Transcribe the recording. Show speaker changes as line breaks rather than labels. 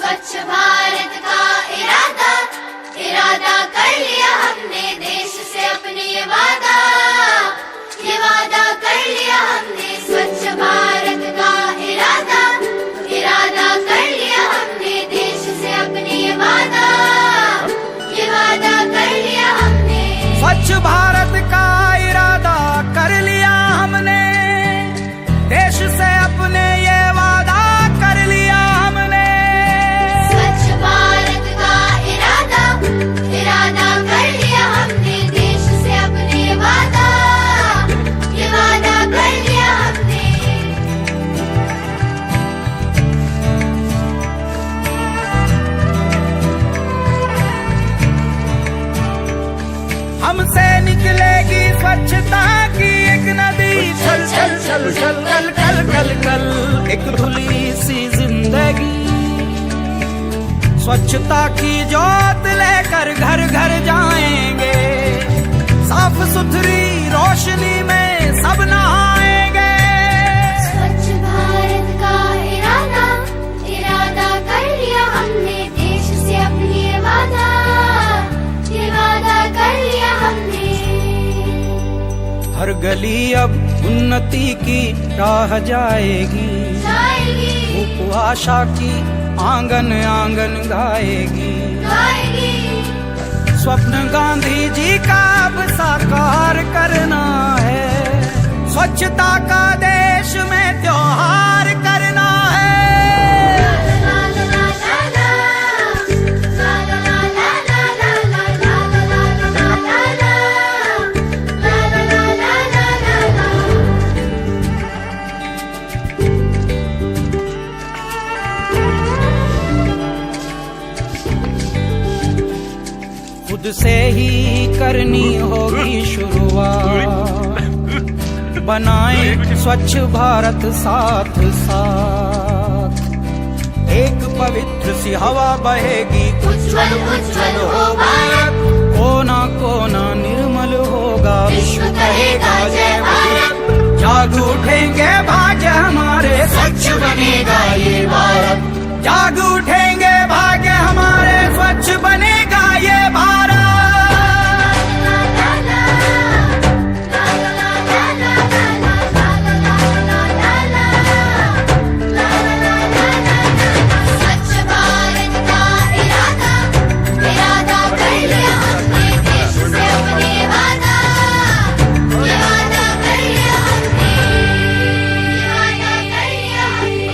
स्वच्छ भारत का इरादा इरादा कर लिया हमने, देश से अपने ये वादा कर लिया हमने। स्वच्छ भारत का इरादा इरादा कर लिया हमने, देश से अपने ये वादा कर लिया हमने।
स्वच्छ भारत का इरादा कर लिया हमने, देश से अपने ये वादा कर लिया हमने।
स्वच्छ भारत का इरादा इरादा कर लिया हमने, देश से अपने ये वादा कर लिया हमने।
हमसे निकलेगी स्वच्छता की एक नदी, छल छल छल छल कल कल कल कल एक धुली सी जिंदगी। स्वच्छता की जोत लेकर घर घर जाएंगे, साफ सुथरी रोशनी में सब नहाएंगे।
स्वच्छ भारत का इरादा इरादा कर लिया हमने, देश से अपनी ये वादा कर लिया हमने।
हर गली अब उन्नति की राह जाएगी, धूप आशा की आंगन आंगन गाएगी। स्वप्न गांधी जी का अब साकार करना है, स्वच्छता का देश में त्योहार करना है। खुद से ही करनी होगी शुरुआत, बनाएं स्वच्छ भारत साथ साथ। एक पवित्र सी हवा बहेगी, उज्ज्वल उज्ज्वल हो भारत। कोना कोना निर्मल होगा, विश्व कहेगा जय भारत। जाग उठेंगे भाग्य हमारे, स्वच्छ बनेगा ये भारत। जाग उठेंगे भाग्य हमारे, स्वच्छ बनेगा ये भारत।
स्वच्छ भारत का इरादा इरादा कर लिया हमने, देश से अपने वादा कर लिया हमने। कर लिया हमने।